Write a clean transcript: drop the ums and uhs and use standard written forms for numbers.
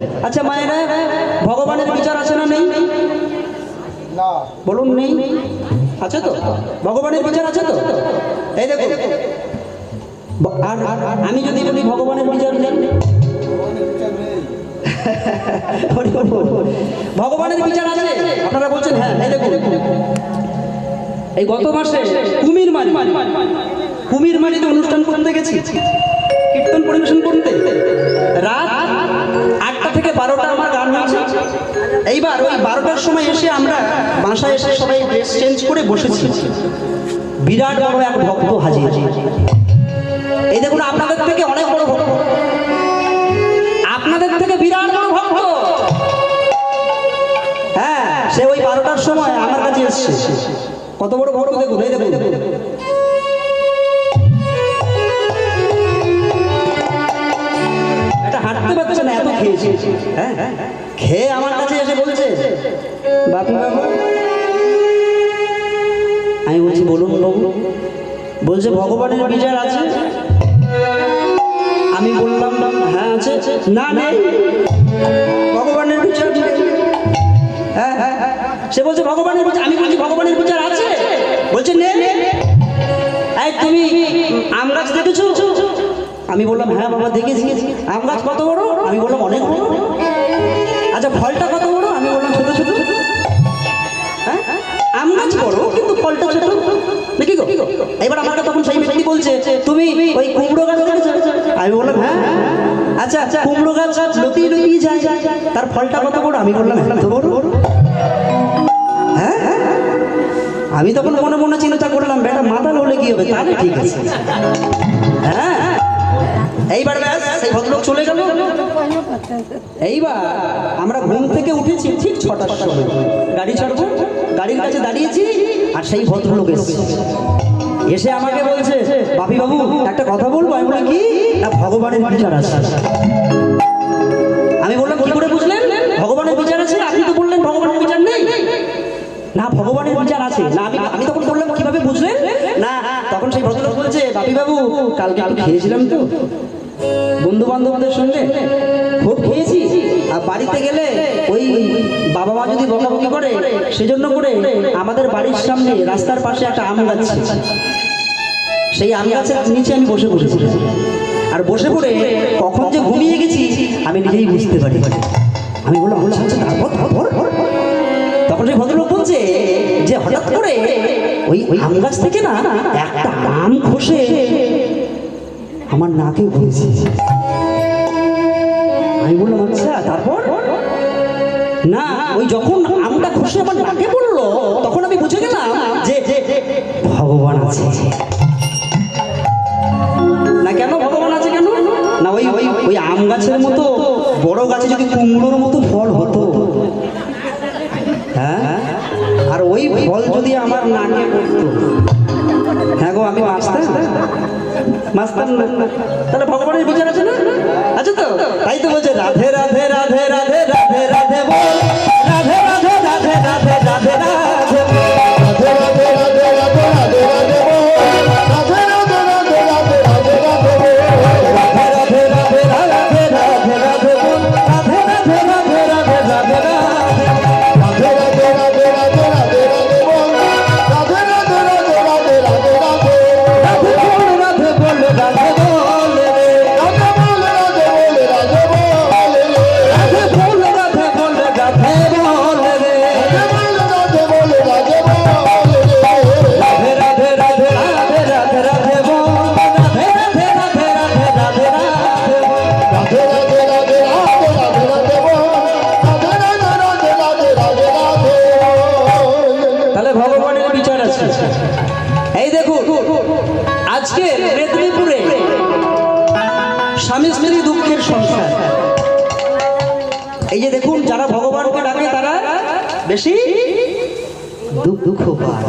আচ্ছা মায়েরা, ভগবানের বিচার আছে না নেই? না বলুন নেই? আছে তো? ভগবানের বিচার আছে তো? এই দেখো, আর আমি যদি বলি ভগবানের বিচার নেই, ভগবানের বিচার আছে, আপনারা বলছেন হ্যাঁ। এই দেখুন, এই গত মাসে কুমিরমারিতে অনুষ্ঠান করতে গেছি, কীর্তন পরিবেশন করতে। রাত 8টা থেকে 12টা আমার গান হয়েছে। এইবার ওই 12টার সময় এসে আমরা বাসায় এসে সবাই ড্রেস চেঞ্জ করে বসেছি। বিরাট বড় এক ভক্ত হাজির। এই দেখুন, আপনাদের থেকে অনেক বড় ভক্ত, আপনাদের থেকে বিরাট বড় ভক্ত। হ্যাঁ, সে ওই 12টার সময় আমার কাছে এসছে। কত বড় ভক্ত দেখুন, এই দেখুন। এটা হাঁটতে পারছে না, এত খেয়েছে। হ্যাঁ, খেয়ে আমার কাছে এসে বলছে, বাপু বাবু। আমি বলছি বলুন বাবু। বলছে ভগবানের বিচার আছে। আমি বললাম হ্যাঁ আছে। না নেই, ভগবানের বিচার নেই। হ্যাঁ হ্যাঁ, সে বলছে ভগবানের বিচার। আমি বলছি ভগবানের বিচার আছে। বলছে নে। এই তুমি আম গাছ দেখেছো? আমি বললাম হ্যাঁ বাবা দেখেছি। আম গাছ কত বড়? আমি বললাম অনেক বড়। আচ্ছা ফলটা কত বড়? আমি বললাম ছোট ছোট। হ্যাঁ, আম গাছ বড় কিন্তু ফলটা ছোট নাকি গো? এবার আমাকে তখন সেই ব্যক্তি বলছে, তুমি ওই কুমড়ো গাছ দেখেছো? আমি বললাম হ্যাঁ। আচ্ছা আচ্ছা, কুমড়ো গাছ লতিয়ে লতিয়ে যায়, তার ফলটা কত বড়? আমি বললাম এত বড়। হ্যাঁ, আমি তখন মনে মনে চিন্তা করলাম, বেটা মাতাল হলে কি হবে? তাহলে ঠিক আছে। হ্যাঁ, এইবার ব্যাস সেই ভদ্রলোক চলে গেল। এইবার আমরা ঘুম থেকে উঠেছি ঠিক 6টার সময়, গাড়ি ছাড়বো, গাড়ির কাছে দাঁড়িয়েছি, আর সেই ভদ্রলোক এসে আমাকে বলছে, বাপি বাবু একটা কথা বলবো। আমি বললাম কি? না ভগবানের বিচার আছে। আমি বললাম কি করে বুঝলেন ভগবানের বিচার আছে? আপনি তো বললেন ভগবানের বিচার নেই। না ভগবানের বিচার আছে। না আমি তখন বললাম কিভাবে বুঝলেন? না তখন সেই ভদ্রলোক বলছে, বাপি বাবু কালকে একটু খেয়েছিলাম তো বন্ধু বান্ধবদের সঙ্গে, খুব খেয়েছি। আর বাড়িতে গেলে ওই বাবা মা যদি বকাবকি করে, সেজন্য করে আমাদের বাড়ির সামনে রাস্তার পাশে একটা আম গাছ, সেই আম গাছের নিচে আমি বসে বসেছি। আর বসে পড়ে কখন যে ঘুমিয়ে গেছি আমি নিজেই বুঝতে পারি। আমি বললাম তখন সেই ভদ্রলোক বলছে যে হঠাৎ করে ওই আম গাছ থেকে না একটা আম খসে আমার নাকে পড়েছে। আমি বললাম আচ্ছা তারপর? না ওই যখন আমটা খসে আমার নাকে পড়লো, তখন আমি বুঝে গেলাম যে ভগবান আছে। না কেন ভগবান আছে কেন? না ওই ওই ওই আম গাছের মতো বড় গাছে যদি কুমড়োর মতো ফল হতো, হ্যাঁ, আর ওই ফল যদি আমার নাকে পড়তো, হ্যাঁ গো আমি মাস্তান না, তাহলে ভগবানের বিচার আছে না? আছে তো? তাই তো বলছে রাধে রাধে রাধে রাধে রাধে রাধে বল, রাধে রাধে রাধে রাধে রাধে রাধে আজকে মেদিনীপুরে স্বামী স্ত্রী দুঃখের সংসার। এই যে দেখুন, যারা ভগবানকে ডাকে তারা বেশি দুঃখ পায়।